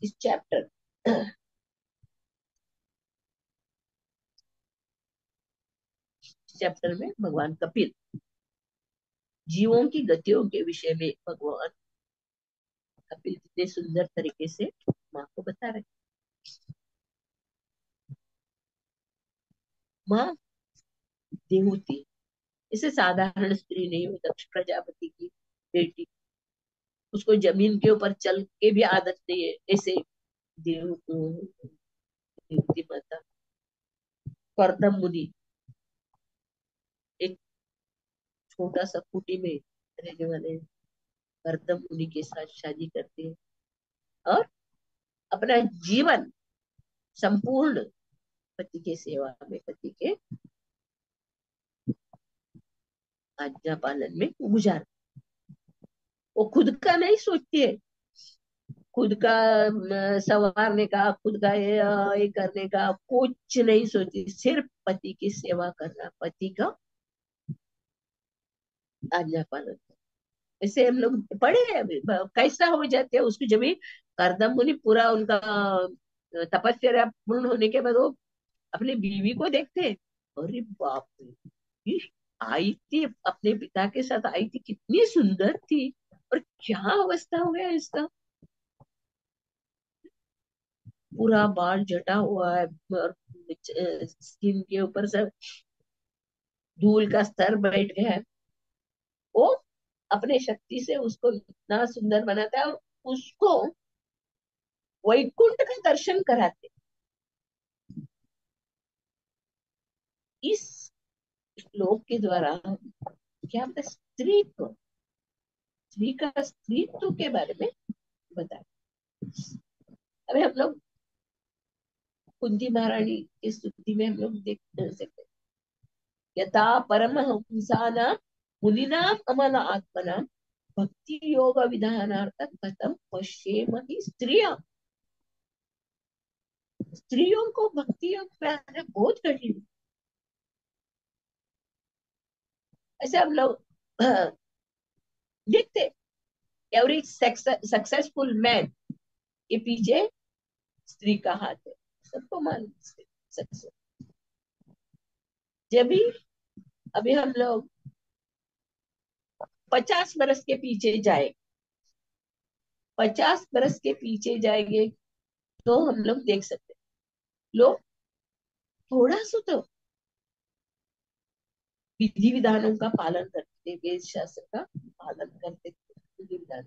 इस chapter chapter में भगवान कपिल जीवों की गतियों के विषय में भगवान कपिल कितने सुंदर तरीके से माँ को बता रहे। माँ देवहूति इसे साधारण स्त्री नहीं हो, दक्ष प्रजापति की बेटी, उसको जमीन के ऊपर चल के भी आदत नहीं है, ऐसे देवहूति माता। कर्दम मुनि एक छोटा सा कुटी में रहने वाले कर्दम मुनि के साथ शादी करते हैं और अपना जीवन संपूर्ण पति के सेवा में, पति के आज्ञा पालन में गुजार। वो खुद का नहीं सोचती है, खुद का संवारने का, खुद का ये करने का कुछ नहीं सोचती, सिर्फ पति की सेवा करना, पति का आज्ञा पालन। ऐसे हम लोग पढ़े हैं अभी, कैसा हो जाते हैं उसको। जब करदम मुनि पूरा उनका तपस्या पूर्ण होने के बाद वो अपने बीवी को देखते हैं, अरे बाप रे, ये आई थी अपने पिता के साथ, आई थी, कितनी सुंदर थी, और क्या अवस्था हो गया इसका, पूरा बाल जटा हुआ है और स्किन के ऊपर से धूल का स्तर बैठ गया है। वो अपने शक्ति से उसको इतना सुंदर बनाता है और उसको वैकुंठ का दर्शन कराते। इस श्लोक के द्वारा क्या होता है, स्त्री का स्त्रीत्व के बारे में बताया। अभी हम लोग कुंती महारानी की स्तुति में हम लोग देख सकते हैं, यथा परमहंसानां मुनीनां अमल आत्मनां भक्ति योग विधानार्थ कथम पश्येम हि स्त्रियां। स्त्रियों को भक्ति योग में बहुत कठिन है। ऐसे हम लोग देखते, एवरी सक्सेसफुल मैन के पीछे स्त्री का हाथ है, सबको मालूम सक्सेस। जब भी अभी हम लोग 50 बरस के पीछे जाए, 50 बरस के पीछे जाएंगे तो हम लोग देख सकते हैं, लोग थोड़ा सा तो विधि विधानों का पालन करते, वेद शास्त्र का पालन करते, विधि विधान,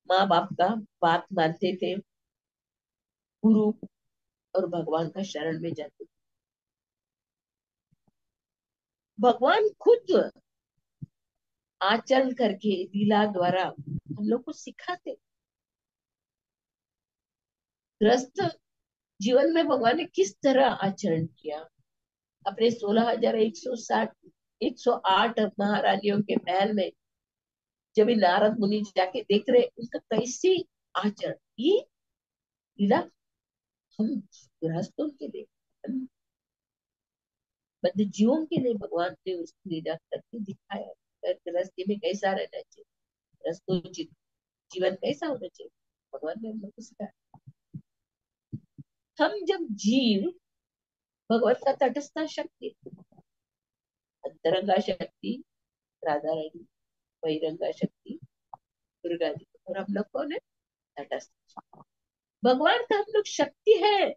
माँ बाप का बात मानते थे, गुरु और भगवान का शरण में जाते थे। भगवान खुद आचरण करके लीला द्वारा हम लोग को सिखाते। ग्रस्त जीवन में भगवान ने किस तरह आचरण किया, अपने 16,160 108 महारानियों के महल में जब नारद मुनि जाके देख रहे उनका कैसे आचरण, ये लीला हम गृहस्थों के लिए, हम बद्ध जीवों के लिए भगवान ने उसकी लीला करके दिखाया। गृहस्थी में कैसा रहना चाहिए, गृहस्थों जीवन कैसा होना चाहिए, भगवान ने हम लोग को सिखाया। हम जब जीव भगवान का तटस्थ शक्ति, अंतरंगा शक्ति राधा रानी, बहिरंगा शक्ति दुर्गा जी, और हम लोग कौन है, तटस्थ। भगवान का हम लोग शक्ति है,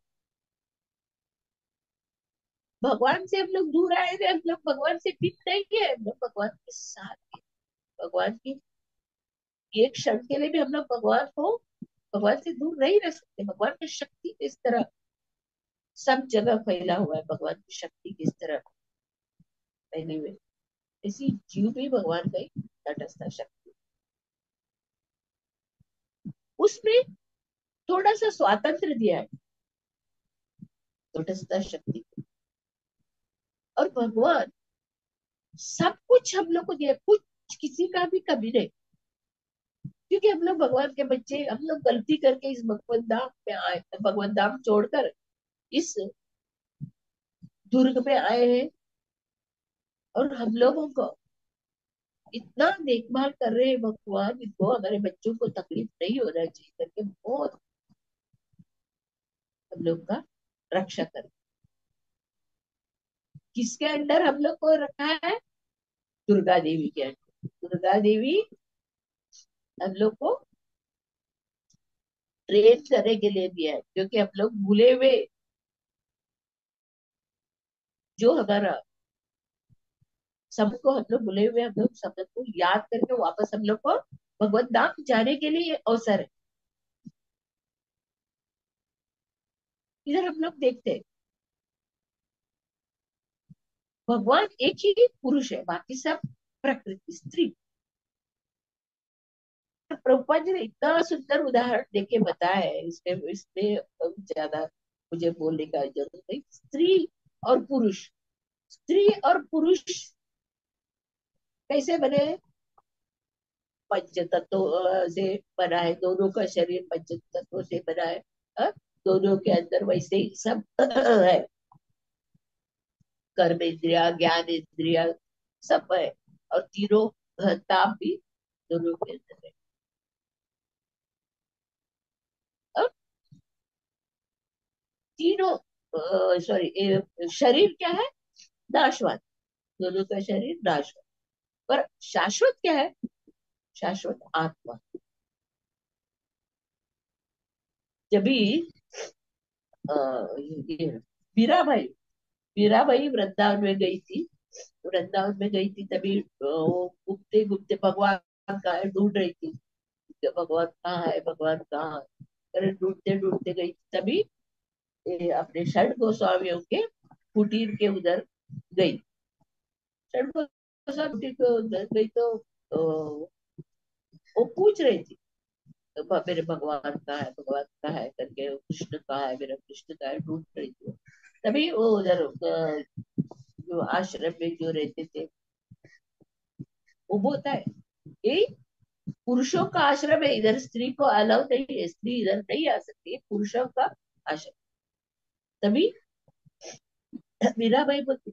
भगवान से हम लोग दूर आए थे, हम लोग भगवान से फिट नहीं है, हम लोग भगवान के साथ हैं। भगवान की एक क्षण के लिए भी हम लोग भगवान से दूर नहीं रह सकते। भगवान की शक्ति किस तरह सब जगह फैला हुआ है, भगवान की शक्ति किस तरह फैली हुई, इसी जीव भी भगवान का ही तटस्थ शक्ति, उसमें थोड़ा सा स्वातंत्र दिया है तटस्थ शक्ति। और भगवान सब कुछ हम लोग को दिया, कुछ किसी का भी कमी नहीं, क्योंकि हम लोग भगवान के बच्चे, हम लोग गलती करके इस भगवत धाम में आए, भगवत धाम छोड़कर इस दुर्ग में आए हैं, और हम लोगों को इतना देखभाल कर रहे हैं भगवान, इनको हमारे बच्चों को तकलीफ नहीं होना चाहिए करके बहुत हम लोग का रक्षा कर। किसके अंडर हम लोग को रखा है? दुर्गा देवी के अंडर। दुर्गा देवी हम लोग को ट्रेन करने के लिए दिया है, क्योंकि हम लोग भूले हुए जो हमारा सबको, हम लोग भूले हुए हम लोग शब्द को याद करके वापस हम लोग को भगवत धाम जाने के लिए अवसर है। इधर हम लोग देखते हैं भगवान एक ही पुरुष है, बाकी सब प्रकृति स्त्री। प्रभुपाद जी ने इतना सुंदर उदाहरण देके बताया है, इसमें इसमें ज्यादा मुझे बोलने का जरूरत नहीं। स्त्री और पुरुष, स्त्री और पुरुष कैसे बने? पंच तत्वों से बना है, दोनों का शरीर पंच तत्वों से बना है। अ, दोनों के अंदर वैसे ही सब है, कर्म इंद्रिया, ज्ञान इंद्रिया सब है। और तीनों ताप भी दोनों के अंदर है। और तीनों सॉरी, शरीर क्या है? नाशवान। दोनों का शरीर नाशवान। पर शाश्वत क्या है? शाश्वत आत्मा। जब भी अ, ये मीराबाई, मीराबाई वृंदावन में गई थी, वृंदावन में गई थी, तभी वो घूमते घूमते भगवान का ढूंढ रही थी कि भगवान कहाँ है, भगवान कहाँ है। अरे ढूंढते ढूंढते गई थी, तभी अपने षड गोस्वामियों के कुटीर के उधर गई। षड गोस्वामी कुटीर के उधर गई तो वो पूछ रही थी मेरे भगवान कहाँ है, भगवान कहाँ है करके, कृष्ण कहाँ है, मेरा कृष्ण कहाँ है, ढूंढ रही थी। तभी वो उधर जो आश्रम में जो रहते थे, वो बोलता है ये पुरुषों का आश्रम है, इधर स्त्री को अलाउ नहीं है, स्त्री इधर नहीं आ सकती है, पुरुषों का आश्रम। तभी मीराबाई बोलती,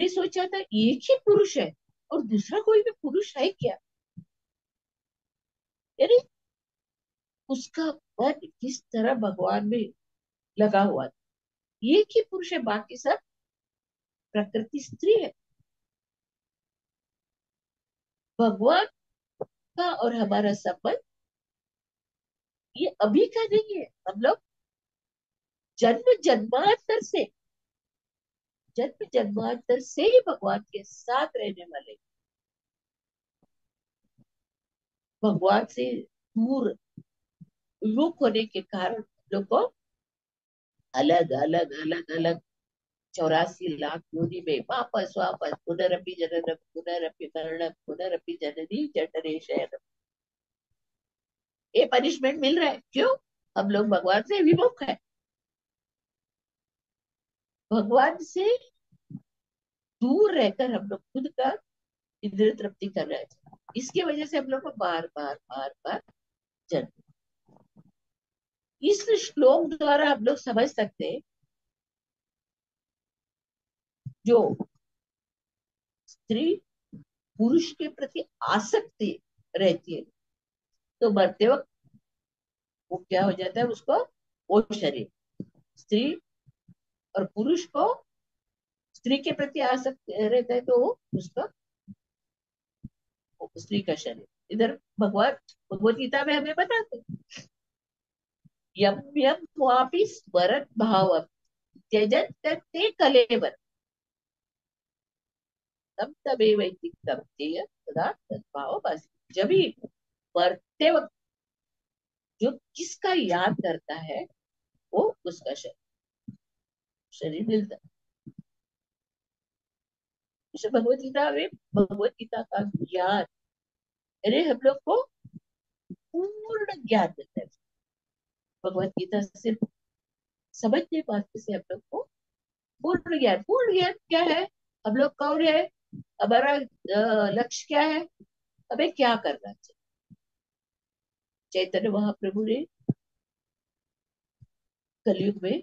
मैं सोचा था एक ही पुरुष है और दूसरा कोई भी पुरुष है क्या? यानी उसका मन किस तरह भगवान में लगा हुआ था। एक ही पुरुष है, बाकी सब प्रकृति स्त्री है। भगवान का और हमारा संबंध ये अभी का नहीं है। हम लोग जन्म जन्मांतर से, जन्म जन्मांतर से ही भगवान के साथ रहने वाले। भगवान से दूर रुख होने के कारण लोग को अलग अलग अलग अलग 84 लाख योनि में वापस वापस पुनरपि जननम पुनरपि मरणम पुनरपि जननी जठरे शयनम, ये पनिशमेंट मिल रहा है। क्यों? हम लोग भगवान से विमुख है। भगवान से दूर रहकर हम लोग खुद का इंद्रिय तृप्ति कर रहे हैं। इसकी वजह से हम लोग को बार बार बार बार जन्म। इस श्लोक द्वारा हम लोग समझ सकते हैं, जो स्त्री पुरुष के प्रति आसक्ति रहती है, तो मरते वक्त वो क्या हो जाता है, उसको वो शरीर, स्त्री और पुरुष को स्त्री के प्रति आसक्त रहता है तो वो उसका स्त्री का शरीर। इधर भगवान भगवत गीता में हमें बताते हैं, यम यम वापि स्मरत भाव त्यजत ते कलेवर तब तबे वैतिकम तेय तदा तद्भाव बस। जब भी मरते वक्त जो किसका याद करता है, वो उसका शरीर मिलता है। जैसे भगवत गीता में भगवत गीता का ज्ञान, अरे हम लोग को पूर्ण ज्ञान मिलता है। भगवत गीता सिर्फ समझने मात्र से हम लोग को पूर्ण ज्ञान, पूर्ण ज्ञान क्या है, हम लोग कौन है, हमारा लक्ष्य क्या है, हमें क्या करना चाहिए। चैतन्य महाप्रभु ने कलयुग में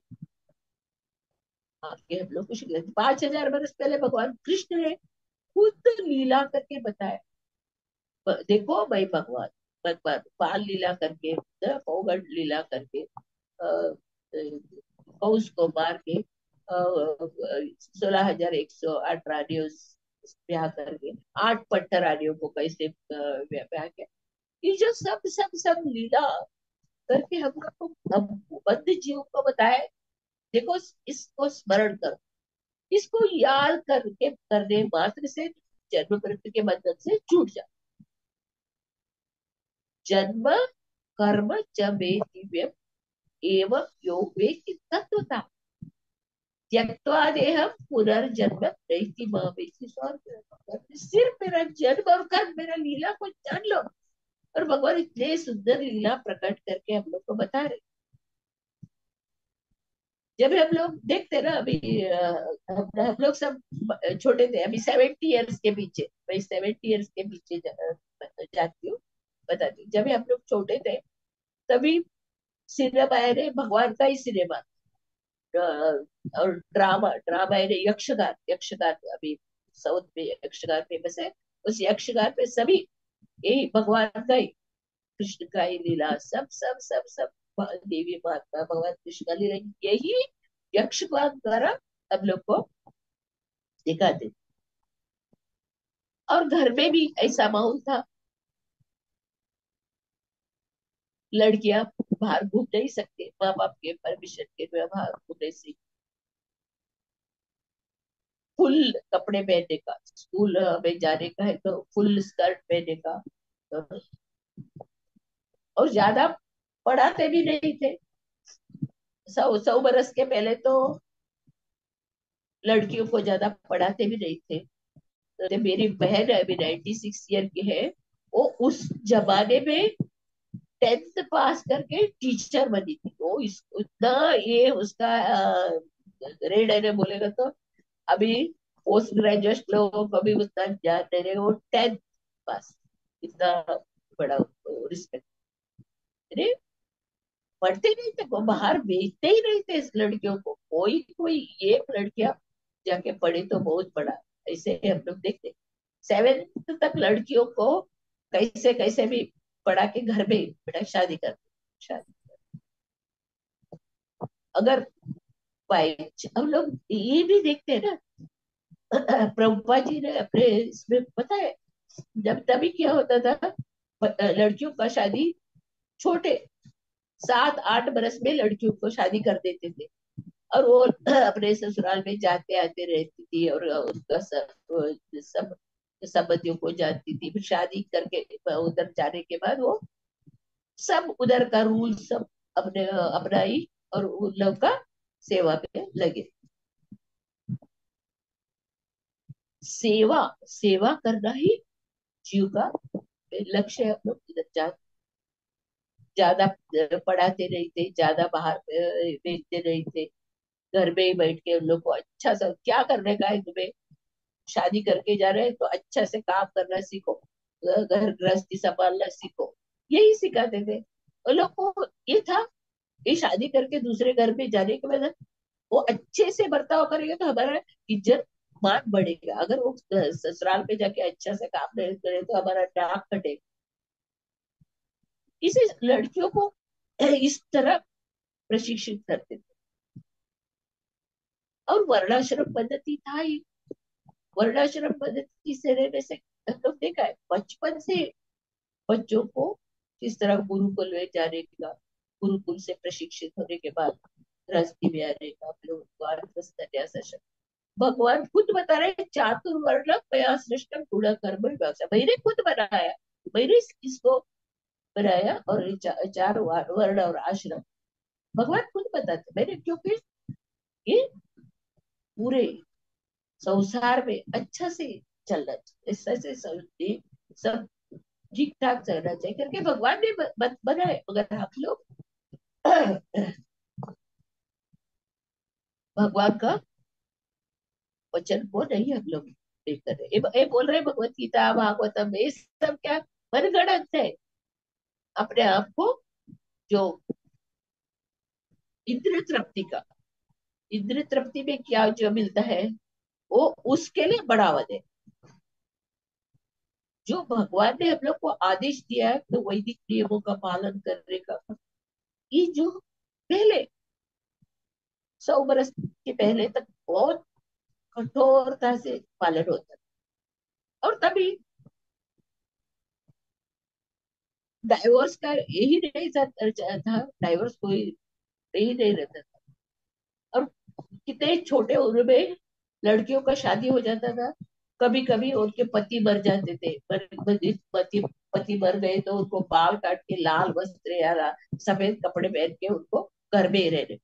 आके हम लोग को शिक्षा दी। 5000 वर्ष पहले भगवान कृष्ण है, खुद लीला करके बताया। देखो भाई, भगवान भगवान बाल लीला करके, पौगंड लीला करके, कौश को मार के 16,108 रानियों ब्याह करके, 8 पट्टर रानियों को कैसे ब्याह किया। ये जो सब सब सब लीला करके हम लोग को, हम बद्ध जीव को बताया। देखो, इसको स्मरण करो, इसको याद करके करने मात्र से जन्म मृत्यु के बंधन से छूट जाओ। जन्म कर्म च मे दिव्यम एवं यो वेत्ति तत्वता त्यक्त्वा देहम पुनर्जन्म नैति मामेति स्वर्ग। सिर्फ मेरा जन्म और कर्म, मेरा लीला को जान लो। और भगवान इतने सुंदर लीला प्रकट करके हम लोग को बता रहे। जब हम लोग देखते ना, अभी हम लोग सब छोटे थे, अभी 70 इयर्स के पीछे, मैं 70 इयर्स के पीछे जाती हूँ, बताती हूँ। जब हम लोग छोटे थे, तभी सिनेमा है भगवान का ही सिनेमा, और ड्रामा ड्रामा है यक्षगान, यक्षगान अभी साउथ में यक्षगान फेमस है। उस यक्षगान में सभी यही भगवान का ही, कृष्ण का ही लीला, सब सब सब सब देवी महात्मा भगवान कृष्ण का लीला, यही यक्षगान द्वारा हम लोग को दिखाते। और घर में भी ऐसा माहौल था। लड़कियां बाहर घूम नहीं सकते, माँ बाप के परमिशन के बिना बाहर घूम नहीं सकती। फुल कपड़े पहनने का, स्कूल में जाने का है तो फुल स्कर्ट पहनने का। और ज्यादा पढ़ाते भी नहीं थे। 100 100 बरस के पहले तो लड़कियों को ज्यादा पढ़ाते भी नहीं थे। तो मेरी बहन अभी 96 ईयर की है, वो उस जमाने में 10th पास करके टीचर बनी थी। वो इतना ये उसका ग्रेड है ना, बोलेगा तो। अभी पोस्ट ग्रेजुएट लोगों को भी उतना ज्ञान नहीं रहेगा, वो 10th पास। इतना बड़ा रिस्पेक्ट। अरे, पढ़ते नहीं थे, वो बाहर भेजते ही नहीं थे इस लड़कियों को। कोई कोई एक लड़कियां जाके पढ़े तो बहुत बड़ा, ऐसे हम लोग देखते। 7th तक लड़कियों को कैसे कैसे भी पढ़ा के घर में बेटा शादी कर दो, शादी। अगर भाई, हम लोग ये भी देखते हैं ना, प्रभुपा जी ने अपने इसमें पता है, जब तभी क्या होता था, लड़कियों का शादी छोटे 7 8 बरस में लड़कियों को शादी कर देते थे। और वो अपने ससुराल में जाते आते रहती थी, और उनका सब संबंधियों को जानती थी। फिर शादी करके उधर जाने के बाद वो सब उधर का रूल सब अपने अपनाई, और उन लोग का सेवा में लगे। सेवा सेवा करना ही जीव का लक्ष्य है। हम लोग इधर ज्यादा पढ़ाते नहीं थे, ज्यादा बाहर भेजते नहीं थे। घर में ही बैठ के उन लोग को अच्छा सा, क्या करने का है तुम्हें, शादी करके जा रहे हैं तो अच्छा से काम करना सीखो, घर गृहस्थी संभालना सीखो, यही सिखाते थे। उन लोग को ये था, ये शादी करके दूसरे घर में जाने के बाद वो अच्छे से बर्ताव करेगा तो हमारा इज्जत मान बढ़ेगा। अगर वो ससुराल पे जाके अच्छा से काम नहीं करे तो हमारा नाक कटेगा। इसे लड़कियों को इस तरह प्रशिक्षित करते थे। और वर्णाश्रम पद्धति था ही। वर्णाश्रम पद्धति से रहने से हम लोग देखा है बचपन से बच्चों को किस तरह गुरुकुल में जाने का, गुरुकुल से प्रशिक्षित होने के बाद गृहस्थी में आने का, फिर उनको वानप्रस्थ संन्यास आश्रम। भगवान खुद बता रहे हैं, चातुर्वर्ण मया सृष्टम गुण कर्म विभाग। मैंने खुद बनाया, मैंने इसको बनाया। और ये चार वर्ण और आश्रम भगवान खुद बताते मैंने, क्योंकि ये पूरे संसार में अच्छा से चलना चाहिए, ऐसे सब ठीक ठाक चलना चाहिए करके भगवान ने बनाए। मगर हम लोग भगवान का वचन को नहीं हम लोग देखते रहे। ये बोल रहे भगवत गीता भागवतम, ये सब क्या मनगढ़ंत है। अपने आप को जो इंद्रिय तृप्ति का, इंद्रिय तृप्ति में क्या जो मिलता है, वो उसके लिए बढ़ावा दे। जो भगवान ने हम लोग को आदेश दिया है तो वैदिक नियमों का पालन करने का, ये जो पहले 100 बरस के पहले तक बहुत कठोरता से पालन होता था, और तभी डाइवोर्स का यही नहीं था, डाइवोर्स कोई नहीं नहीं रहता था। और कितने छोटे उम्र में लड़कियों का शादी हो जाता था। कभी कभी उनके पति मर जाते थे, पति पति मर गए तो उनको बाल काट के लाल वस्त्र या सफेद कपड़े पहन के उनको घर में ही रहने,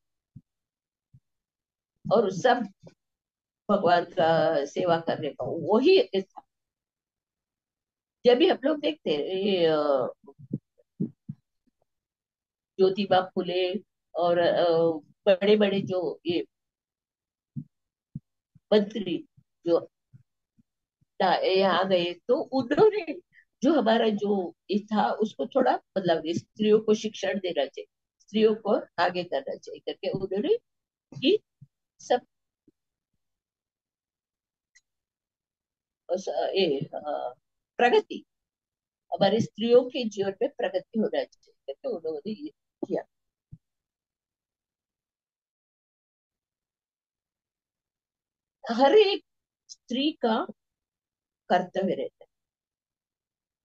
और सब भगवान का सेवा करने का वही था। जब भी हम लोग देखते हैं ये ज्योतिबा फुले और बड़े बड़े जो ये मंत्री जो यहाँ गए तो उन्होंने जो हमारा जो ये था उसको थोड़ा मतलब स्त्रियों को शिक्षण देना चाहिए, स्त्रियों को आगे करना चाहिए करके उन्होंने की सब ये प्रगति, हमारे स्त्रियों के जीवन में प्रगति होना चाहिए करके उन्होंने ये किया। हर एक स्त्री का कर्तव्य रहता है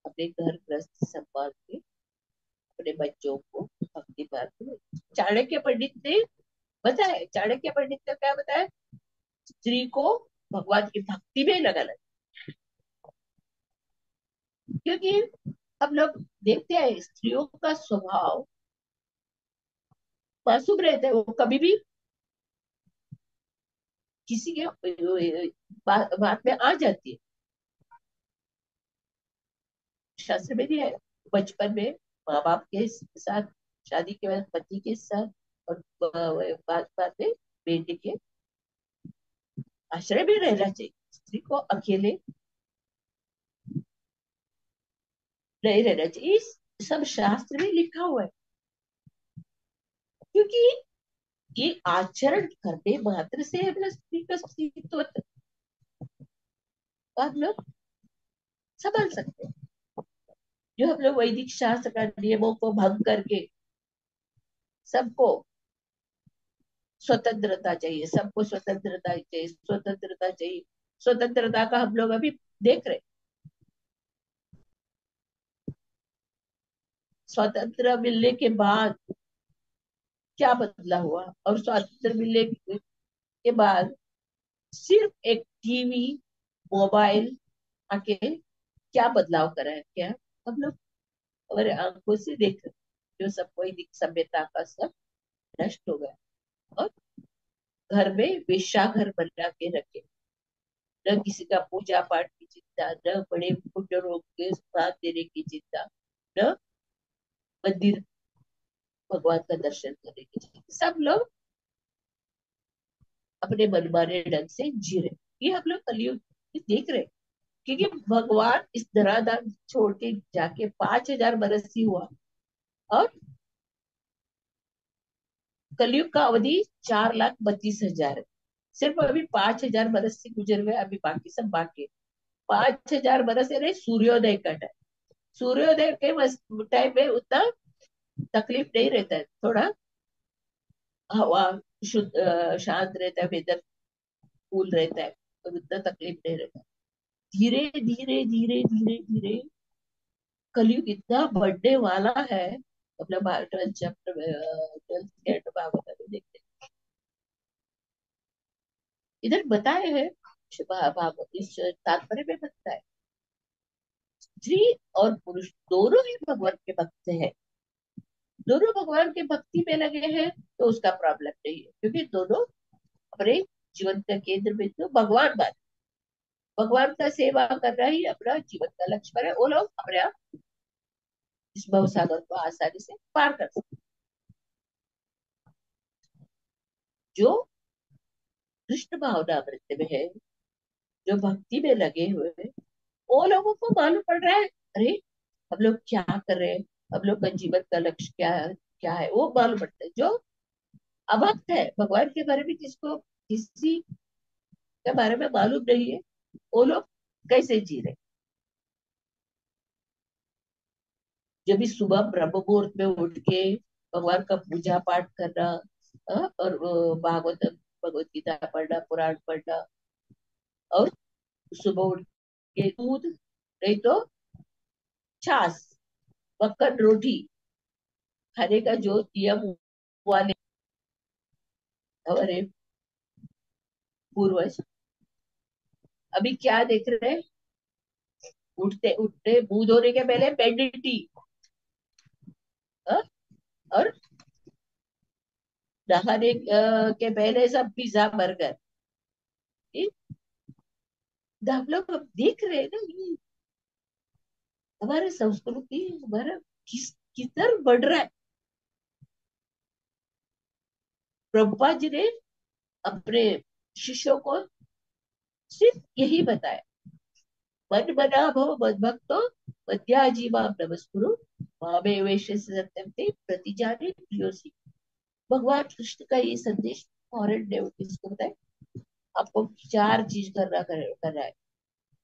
अपने घर गृहस्थ संभाल के अपने बच्चों को भक्ति मार्ग में। चाणक्य पंडित ने बताया, चाणक्य पंडित ने क्या बताया, स्त्री को भगवान की भक्ति में लगाना, क्योंकि हम लोग देखते हैं स्त्रियों का स्वभाव मासूम रहता है, वो कभी भी किसी के बात में आ जाती है। शास्त्र में भी है, बचपन में माँ बाप के साथ, शादी के बाद पति के साथ, और बाद बाद में बेटे के आश्रय में रहना चाहिए, स्त्री को अकेले नहीं रहना चाहिए। इस सब शास्त्र में लिखा हुआ है, क्योंकि ये आचरण करने मात्र से हम लोग स्त्री का अस्तित्व हम लोग संभाल सकते हैं। जो हम लोग वैदिक शास्त्र का नियमों को भंग करके सबको स्वतंत्रता चाहिए, सबको स्वतंत्रता चाहिए, स्वतंत्रता चाहिए, स्वतंत्रता का हम लोग अभी देख रहे हैं। स्वतंत्र मिलने के बाद क्या बदला हुआ, और स्वतंत्र मिलने के बाद सिर्फ एक टीवी मोबाइल आके क्या बदलाव करा है, क्या हम लोग हमारे आंखों से देख रहे हैं। जो सब वैदिक सभ्यता का सब नष्ट हो गया, और घर में वेश्या घर बना के रखे, न किसी का पूजा पाठ की चिंता, न बड़े बुजुर्गों के साथ देने की चिंता, न मंदिर भगवान का दर्शन करने की चिंता, सब लोग अपने मनमाने ढंग से जी रहे। ये हम लोग कलयुग में देख रहे हैं, क्योंकि भगवान इस धराधाम छोड़ के जाके 5,000 बरस ही हुआ, और कलयुग का अवधि 4,32,000 है। सिर्फ अभी 5,000 बरस से गुजर गए, अभी बाकी सब बाकी। 5,000 बरस यानी सूर्योदय का टाइम, सूर्योदय के टाइम में उतना तकलीफ नहीं रहता है, थोड़ा हवा शुद्ध शांत रहता है, वेदर कूल रहता है, और उतना तकलीफ नहीं रहता। धीरे धीरे धीरे धीरे धीरे कलयुग इतना बढ़ने वाला है, अपना 12th चैप्टर में 12th भागवत में देखते हैं। इधर बताए हैं भागवत इस तात्पर्य में बताया है, स्त्री और पुरुष दोनों ही भगवान के भक्त हैं, दोनों भगवान के भक्ति में लगे हैं, तो उसका प्रॉब्लम नहीं है, क्योंकि दोनों अपने जीवन का केंद्र में तो भगवान बात, भगवान का सेवा करना ही अपना जीवन का लक्ष्य बने, वो लोग अपने आप इस भव सागर को आसानी से पार कर सकते। जो कृष्ण भावना अमृत में है, जो भक्ति में लगे हुए हैं, वो लोगों को मालूम पड़ रहा है, अरे हम लोग क्या कर रहे हैं, हम लोग का जीवन का लक्ष्य क्या है, वो मालूम पड़ता है। जो अभक्त है, भगवान के बारे में जिसको किसी के बारे में मालूम नहीं है, वो लोग कैसे जी रहे। जब भी सुबह ब्रह्म मुहूर्त में उठ के भगवान का पूजा पाठ करना, और भागवत भगवत गीता पढ़ना, पुराण पढ़ना, और सुबह उठ के दूध नहीं तो छाछ, मक्खन रोटी खाने का जो नियम वाले हमारे पूर्वज, अभी क्या देख रहे हैं? उठते उठते मुंह धोने के पहले बेड टी, और नहाने के पहले सब पिज्जा बर्गर। ये हम लोग अब देख रहे हैं ना, ये हमारे संस्कृति हमारा किधर बढ़ रहा है। प्रभुपाद जी ने अपने शिष्यों को सिर्फ यही बताया, मन मना भव मद्भक्तो मध्याजीवा नमस्कुरु मामे वेश सत्यम ते प्रतिजाने प्रियोसी। भगवान कृष्ण का ये संदेश फॉरेन डेवोटीज को बताया, आपको चार चीज करना है।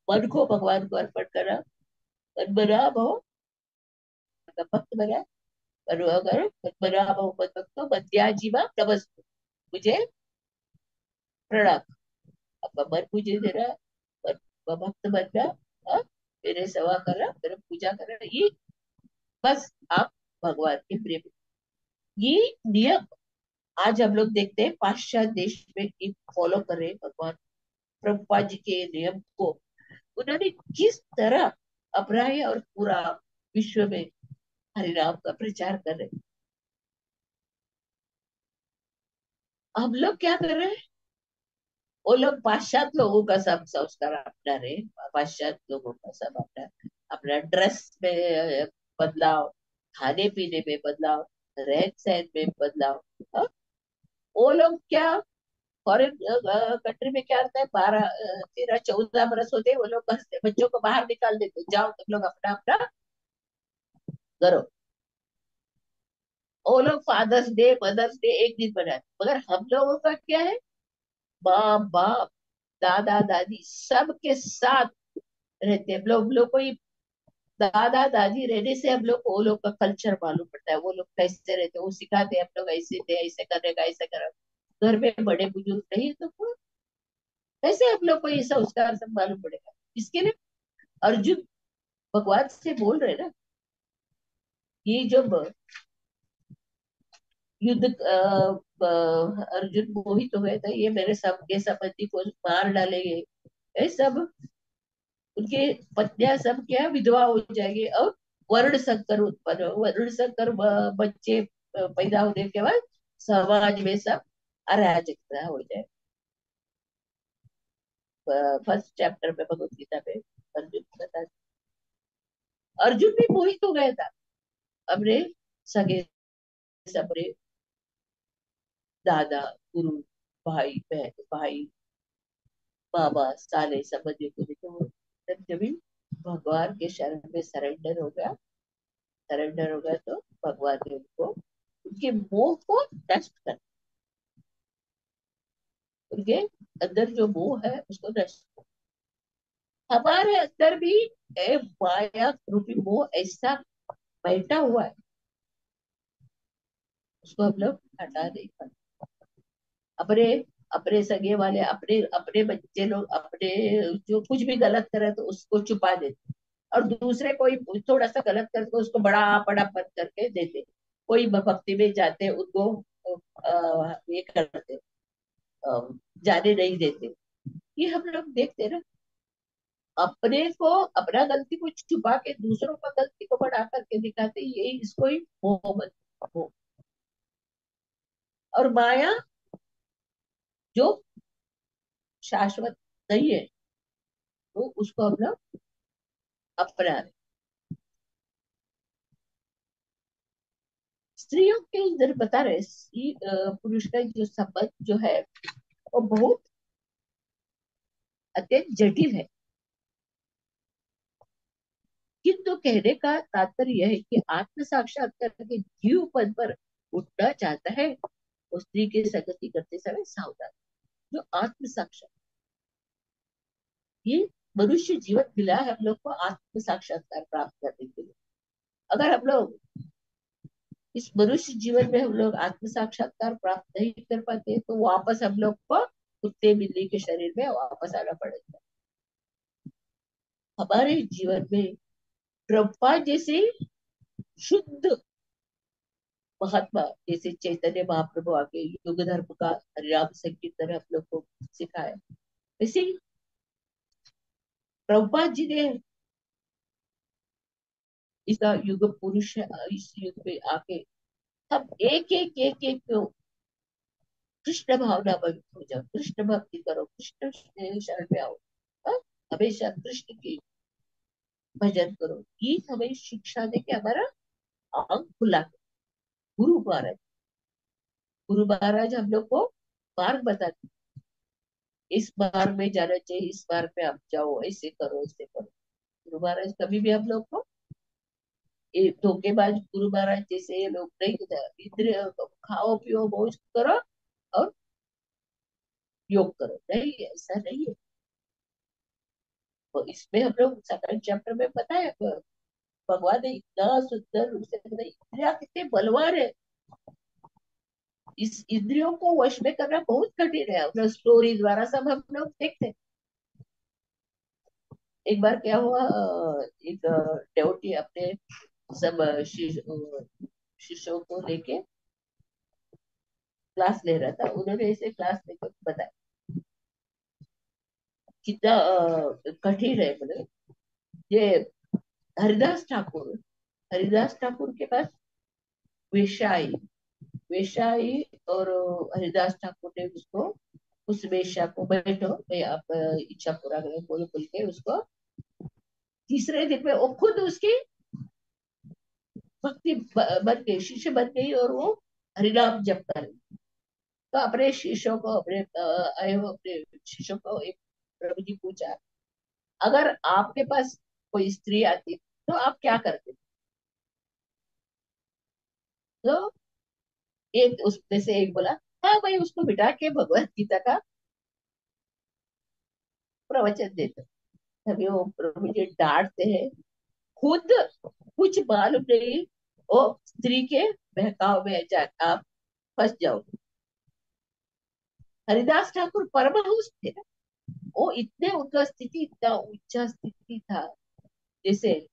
मन को भगवान को अर्पण करना, मन बना भव भक्त बना, अगर मन बना भव मत भक्तो मध्याजीवा नमस्कुरु, मुझे प्रणाम। आपका मन मुझे देना, मन भक्त बनना, हाँ, मेरे सेवा करना, मेरे पूजा करना, ये बस आप भगवान के प्रेम। ये नियम आज हम लोग देखते हैं पाश्चात्य देश में एक फॉलो कर रहे हैं भगवान प्रभुपाद जी के नियम को। उन्होंने किस तरह अपनाए और पूरा विश्व में हरिनाम का प्रचार कर रहे हैं। हम लोग क्या कर रहे हैं? वो लोग पाश्चात्य लोगों का सब संस्कार अपना रहे, पाश्चात्य लोगों का सब अपना, अपना ड्रेस में बदलाव, खाने पीने में बदलाव, रहन सहन में बदलाव। हाँ? वो लोग क्या, फॉरेन कंट्री में क्या होता है, 12 13 14 बरस होते हैं, वो लोग बच्चों को बाहर निकाल देते, जाओ तुम लोग अपना अपना करो। वो लोग फादर्स डे मदर्स डे एक दिन बनाते, मगर हम लोगों का क्या है, माँ बाप दादा दादी सबके साथ रहते हैं। हम लोग को ये दादा दादी रहने से हम लोग को वो लोग का कल्चर मालूम पड़ता है, वो लोग कैसे रहते हैं, वो सिखाते हैं हम लोग ऐसे थे, ऐसे करने का, ऐसे करो। घर में बड़े बुजुर्ग नहीं तो कैसे हम लोग को ये संस्कार सब मालूम पड़ेगा? इसके लिए अर्जुन भगवान से बोल रहे ना, ये जब युद्ध अर्जुन मोहित हो गए थे, ये मेरे सबके संबंधी को मार डालेंगे, ये सब उनके पत्नियां सब क्या विधवा हो जाएंगे, और वर्ण संकर उत्पन्न हो, वर्ण संकर बच्चे पैदा होने के बाद समाज में सब अराजकता हो जाए। फर्स्ट चैप्टर में भगवत गीता में अर्जुन बता, अर्जुन भी मोहित हो गया था अपने सगे सबरे दादा गुरु भाई बहन भाई बाबा साले समझे को देखे वो, जब भी भगवान के शरण में सरेंडर हो गया तो भगवान ने उनको उनके मोह को नष्ट कर, उनके अंदर जो मोह है उसको नष्ट कर। हमारे अंदर भी माया रूपी मोह ऐसा बैठा हुआ है, उसको हम लोग हटा नहीं पाते। अपने अपने सगे वाले, अपने अपने बच्चे लोग अपने जो कुछ भी गलत करे तो उसको छुपा देते, और दूसरे कोई थोड़ा सा गलत करके उसको बड़ा बड़ा बंद करके देते, कोई भक्ति में जाते उनको ये करते, जाने नहीं देते। ये हम लोग देखते ना, अपने को अपना गलती को छुपा के दूसरों का गलती को बढ़ा करके दिखाते, ये इसको ही मोहब्बत हो। और माया जो शाश्वत नहीं है, वो उसको हम लोग अपना रहे। स्त्रियों के इधर बता रहे, पुरुष का जो संबंध जो है वो बहुत अत्यंत जटिल है। किंतु कहने का तात्पर्य यह है कि आत्म साक्षात्कार के जीव पद पर उठना चाहता है, वो स्त्री की संगति करते समय सावधान। जो आत्म साक्षात, ये मनुष्य जीवन मिला है हम लोग को आत्म साक्षात्कार प्राप्त करने के लिए। अगर हम लोग इस मनुष्य जीवन में हम लोग आत्म साक्षात्कार प्राप्त नहीं कर पाते तो वापस हम लोग को कुत्ते बिल्ली के शरीर में वापस आना पड़ेगा। हमारे जीवन में प्रभुपाद जैसे शुद्ध महात्मा जैसे चैतन्य महाप्रभु आके युग धर्म का हरिनाम संकीर्तन हम लोग को सिखाया, वैसे ही प्रभुपाद जी ने इसका युग पुरुष है, इस युग में आके हम एक को कृष्ण भावना में हो जाओ, कृष्ण भक्ति करो, कृष्ण शरण में आओ, हाँ? हमेशा कृष्ण की भजन करो। गीत हमें शिक्षा दे के हमारा आंख खुला। गुरु महाराज, गुरु महाराज हम लोग को मार्ग बताते, इस मार्ग में जाना चाहिए, इस मार्ग में आप जाओ, ऐसे करो ऐसे करो। गुरु महाराज कभी भी हम लोग को ये धोखेबाज गुरु महाराज जैसे ये लोग नहीं कहते, इंद्रिय खाओ पियो मौज करो और योग करो, नहीं ऐसा नहीं है। तो इसमें हम लोग सेकंड चैप्टर में पता है भगवान ने इतना सुंदर रूप से बताया, इंद्रिया कितने बलवान है, इस इंद्रियों को वश में करना बहुत कठिन है। अपना स्टोरी द्वारा सब हम लोग देखते हैं। एक बार क्या हुआ, एक डेवोटी अपने सब शिष्यों को लेके क्लास ले रहा था, उन्होंने ऐसे क्लास लेकर बताया कितना कठिन है, बोले ये हरिदास ठाकुर, हरिदास ठाकुर के पास वेश्या आई, वेश्या आई और हरिदास ठाकुर ने उसको, उस वेश्या को बैठो मैं आप इच्छा पूरा करें बोल बोल के उसको तीसरे दिन में वो खुद उसकी भक्ति बन गई, शिष्य बन गई और वो हरिनाम जप कर रही। तो अपने शिष्यों को, अपने आए हो अपने शिष्यों को एक प्रभु जी पूछा, अगर आपके पास कोई स्त्री आती तो आप क्या करते? तो एक उसमें से एक बोला, हाँ भाई उसको बिठा के भगवत गीता का प्रवचन देते। तभी वो प्रभु जी डांटते हैं, खुद कुछ मालूम नहीं, वो स्त्री के बहकाव में जा आप फंस जाओ। हरिदास ठाकुर परमहंस थे ना, वो इतने, उनका स्थिति इतना ऊंचा स्थिति था, जैसे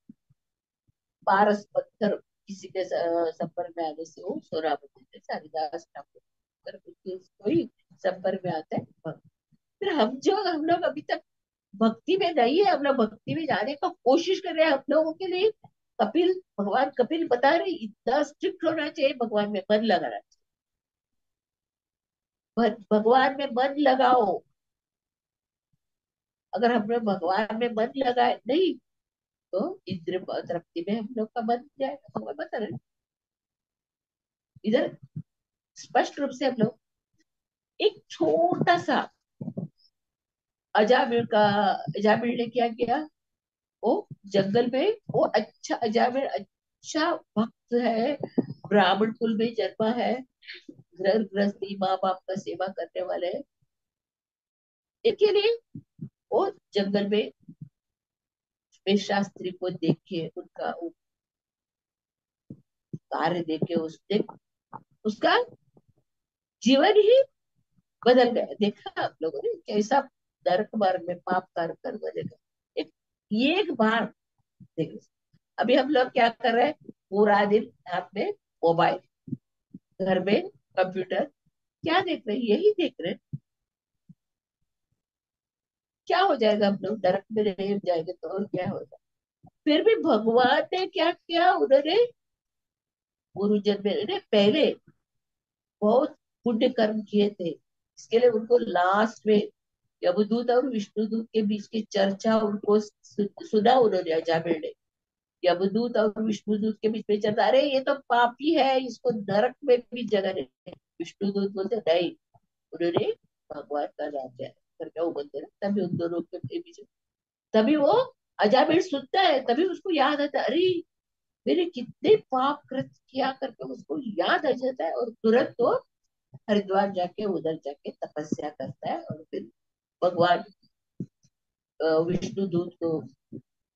पारस पत्थर किसी के संपर्क में आने से वो सोना बन जाते, हरिदास ठाकुर अगर कोई संपर्क में आता है फिर हम लोग अभी तक भक्ति में नहीं है, हम लोग भक्ति में जाने का कोशिश कर रहे हैं। हम लोगों के लिए कपिल, भगवान कपिल बता रहे इतना स्ट्रिक्ट होना चाहिए, भगवान में मन लगाना चाहिए, भगवान में मन लगाओ। अगर हम लोग भगवान में मन लगाए नहीं तो इंद्र तृप्ति में हम लोग का मन जाएगा, भगवान बता रहे इधर स्पष्ट रूप से। हम लोग एक छोटा सा अजामिल का, अजामिल ने क्या किया, वो जंगल में, वो अच्छा अजामिल अच्छा भक्त है, ब्राह्मण कुल में जन्मा है, घर गृहस्थी माँ बाप का सेवा करने वाले हैं, इनके लिए वो जंगल में वे शास्त्री को देख के उनका वो कार्य देख के उसने उसका जीवन ही बदल गया। देखा आप लोगों ने कैसा नरक मार्ग में पाप कार्य कर बनेगा, एक एक बार देखो। अभी हम लोग क्या कर रहे हैं, पूरा दिन हाथ में मोबाइल, घर में कंप्यूटर, क्या देख रहे हैं, यही देख रहे हैं। क्या हो जाएगा, हम लोग नरक में नहीं जाएंगे तो और क्या होगा। फिर भी भगवान ने क्या किया, उन्होंने गुरुजन में ने पहले बहुत पुण्य कर्म किए थे, इसके लिए उनको लास्ट में यमदूत और विष्णुदूत के बीच की चर्चा उनको सुना उन्होंने, अजामिल ने यमदूत और विष्णुदूत के बीच में चर्चा, अरे ये तो पापी है, इसको नरक में भी जगह नहीं। विष्णुदूत बोलते नहीं, उन्होंने भगवान का नाम लिया करके वो बोलते ना, तभी उन दोनों के बीच, तभी वो अजामिल सुनता है, तभी उसको याद आता है, अरे मैंने कितने पाप कृत किया करके उसको याद आ जाता है, और तुरंत वो हरिद्वार जाके उधर जाके तपस्या करता है और फिर भगवान विष्णु दूत को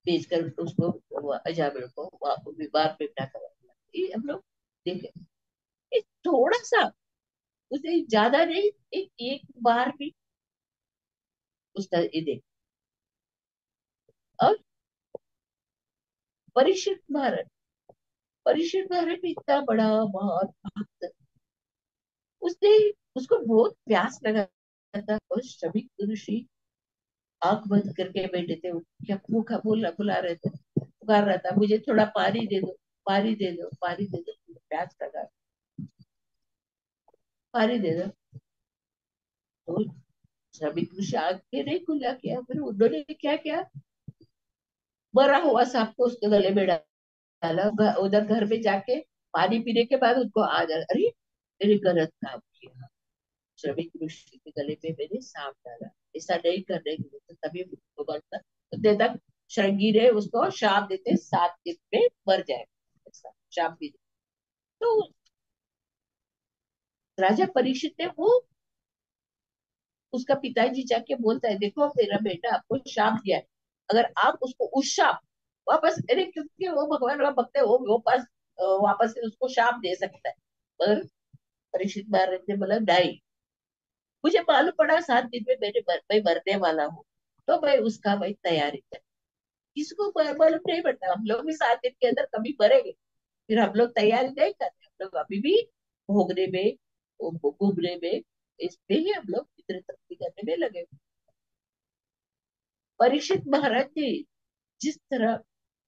बेचकर उसको अजामिल को बीमार में बिठा कर ये हम लोग देखे। ये थोड़ा सा, उसे ज्यादा नहीं, एक बार भी उसका ये देख। और परीक्षित महाराज, परीक्षित महाराज भी इतना बड़ा बहुत भक्त, उसने, उसको बहुत प्यास लगा था, और सभी ऋषि आंख बंद करके बैठे थे, वो क्या भूखा बोला बुला रहे थे, पुकार रहा था, मुझे थोड़ा पानी दे दो, पानी दे दो, पानी दे दो, मुझे प्यास लगा, पानी दे दो। तो सभी ऋषि आंखें नहीं खुला किया, फिर उन्होंने क्या किया, मरा हुआ सांप को उसके गले में डाला, उधर घर में जाके पानी पीने के बाद उनको आ जा, अरे मैंने गलत काम किया, श्रमिक ऋषि के गले में मैंने सांप डाला, ऐसा नहीं करने के लिए। तो तभी भगवान का उतने तक श्रृंगी ने उसको शाप देते, 7 दिन में मर जाएगा, ऐसा शाप भी दे। तो राजा परीक्षित ने वो, उसका पिताजी जाके बोलता है, देखो मेरा बेटा आपको शाप दिया है, अगर आप उसको उस शाप वापस, अरे क्योंकि वो भगवान का भक्त है, वो पास वापस से उसको शाप दे सकता है। पर परीक्षित महाराज ने बोला नहीं, मुझे मालूम पड़ा 7 दिन में मैं मरने वाला हूँ, तो मैं उसका भाई तैयारी कर, किसको मालूम नहीं पड़ता, हम लोग भी 7 दिन के अंदर कभी मरेंगे, फिर हम लोग तैयारी नहीं करते, हम लोग अभी भी भोगने में, घूमने में, इसमें ही हम लोग इतने तरक्की करने में लगे। परीक्षित महाराज ने जिस तरह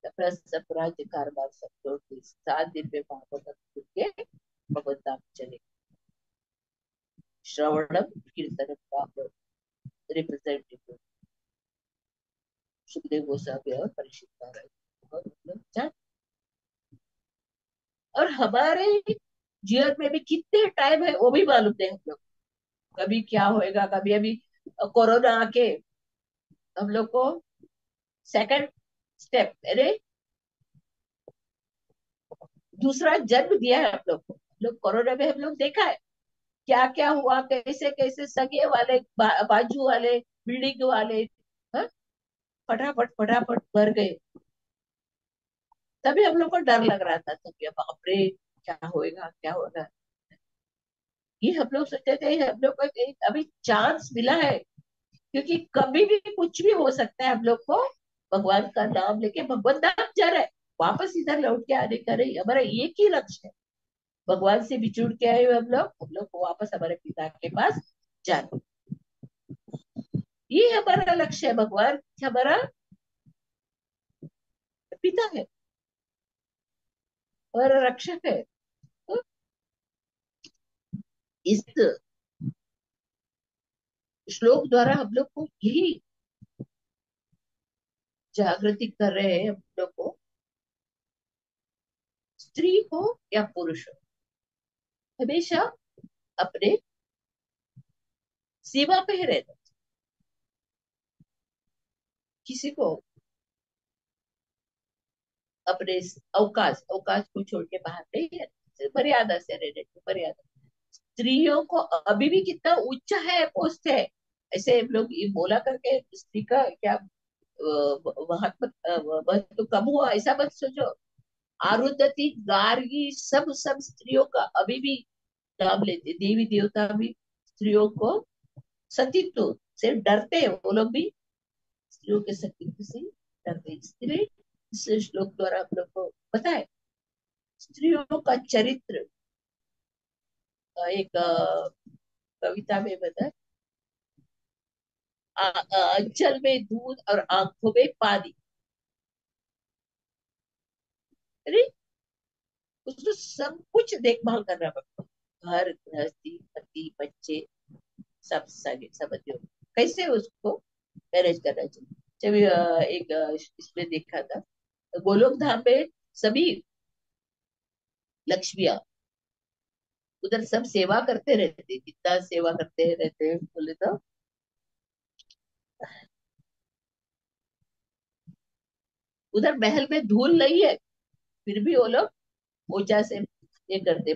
अपना सब राज्य कारभार सब छोड़ के 7 दिन में भागवत के भगवत धाम चले, श्रवणम कीर्तनम का रिप्रेजेंटेटिव सुखदेव गोस्वामी और परीक्षित महाराज, और मतलब और हमारे जीवन में भी कितने टाइम है वो भी मालूम नहीं हम लोग, कभी क्या होएगा, कभी अभी कोरोना आके हम लोग को सेकंड स्टेप, अरे दूसरा जन्म दिया है हम लोग को, हम लोग कोरोना में हम लोग देखा है क्या क्या हुआ, कैसे कैसे सगे वाले, बाजू वाले, बिल्डिंग वाले, हाँ, फटाफट फटाफट मर गए। तभी हम लोग को डर लग रहा था, तभी बाप रे क्या होएगा क्या होगा। ये हम लोग सोचते थे हम लोग को अभी चांस मिला है, क्योंकि कभी भी कुछ भी हो सकता है, हम लोग को भगवान का नाम लेके भगवान नाम जा रहा है, वापस इधर लौट के आने का नहीं, हमारा एक ही लक्ष्य है, भगवान से बिछुड़ के आए हुए हम लोग को वापस हमारे पिता के पास जाना। ये हमारा लक्ष्य है, भगवान हमारा पिता है और रक्षक है। तो इस श्लोक द्वारा हम लोग को यही जागृति कर रहे हैं हम लोग को, स्त्री हो या पुरुष हो, हमेशा अपने सीमा पे ही रहना, किसी को अपने अवकाश अवकाश को छोड़ के बाहर नहीं रहना, मर्यादा से रहने की मर्यादा। स्त्रियों को अभी भी कितना उच्च है, पोस्ट है, ऐसे हम लोग ये बोला करके स्त्री का क्या महत्व कम हुआ ऐसा मत सोचो। आरुंधति, गार्गी, सब सब स्त्रियों का अभी भी नाम लेते, देवी देवता भी स्त्रियों को सतीत्व से डरते हैं, वो लोग भी स्त्रियों के सतीत्व से डरते हैं, इसलिए इस श्लोक द्वारा हम लोग को पता है स्त्रियों का चरित्र। एक कविता में बता, अंचल में दूध और आंखों में पानी, अरे उसको सब कुछ देखभाल करना पड़ता है, घर गृहस्थी, पति बच्चे, सब सगे समझो कैसे उसको मैनेज करना चाहिए। जब एक इसमें देखा था, गोलोक धाम में सभी लक्ष्मियां उधर सब सेवा करते रहते, कितना सेवा करते रहते बोले तो, उधर महल में धूल नहीं है, फिर भी वो लोग पोछा से ये करते,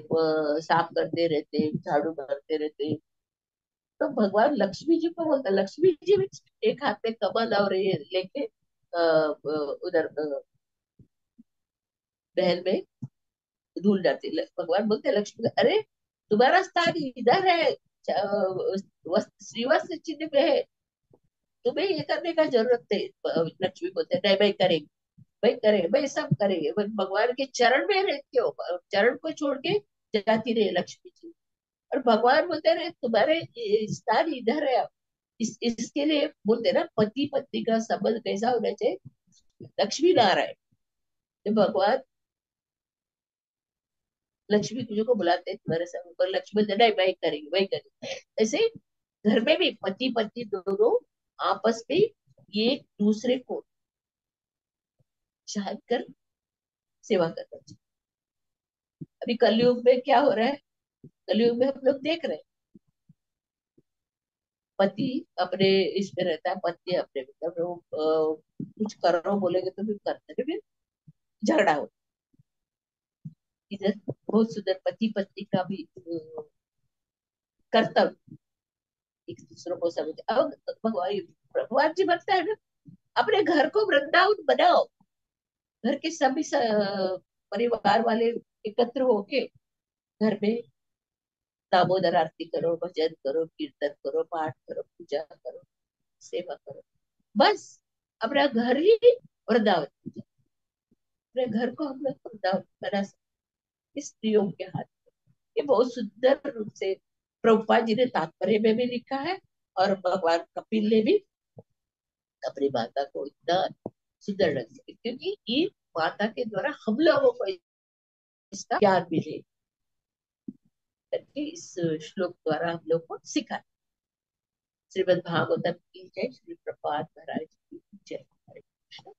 साफ करते रहते, झाड़ू मारते रहते। तो भगवान लक्ष्मी जी को बोलता, लक्ष्मी जी भी एक हाथ में कमल और ये लेके उधर महल में धूल जाती है। भगवान बोलते हैं लक्ष्मी को, अरे तुम्हारा स्थान इधर है, श्रीवत्स चिन्ह में है, तुम्हें ये करने का जरूरत है। लक्ष्मी बोलते हैं नहीं भाई करेंगे, भाई करेंगे, भाई सब करेंगे, बस भगवान के चरण में रहते हो, चरण को छोड़ के जाती रहे लक्ष्मी जी। और भगवान बोलते रहे तुम्हारे स्थान इधर है। इसके लिए बोलते ना पति पत्नी का संबंध कैसा होना चाहिए, लक्ष्मी नारायण। तो भगवान लक्ष्मी जी को बुलाते हैं तुम्हारे सामने, पर लक्ष्मी बोलते नहीं वही करेंगे वही करेंगे। ऐसे घर में भी पति पत्नी दोनों आपस में ये दूसरे को चाह कर सेवा करना चाहिए। अभी कलयुग में क्या हो रहा है, कलयुग में हम लोग देख रहे हैं, पति अपने इसमें रहता है, पत्नी अपने मतलब वो कुछ करो बोलेंगे तो फिर करते नहीं, फिर झगड़ा हो। इधर बहुत सुंदर पति पत्नी का भी कर्तव्य, एक दूसरों को समझ। अब भगवान भगवान जी बनता है ना, अपने घर को वृंदावन बनाओ, घर के सभी परिवार वाले एकत्र होके घर में दामोदर आरती करो, भजन करो, कीर्तन करो, पाठ करो, पूजा करो, सेवा करो, बस अपना घर ही वृंदावन। अपने घर को हम लोग वृंदावन बना सकते हैं, स्त्रियों के हाथ। ये बहुत सुंदर रूप से प्रभुपाद जी ने तात्पर्य में भी लिखा है, और भगवान कपिल ने भी अपनी माता को इतना सुंदर ढंग से, क्योंकि ये माता के द्वारा हम लोगों को इसका ज्ञान मिले करके इस श्लोक द्वारा हम लोग को सिखा। श्रीमद् भागवतम की जय, श्री प्रभुपाद महाराज की जय। हरे कृष्ण।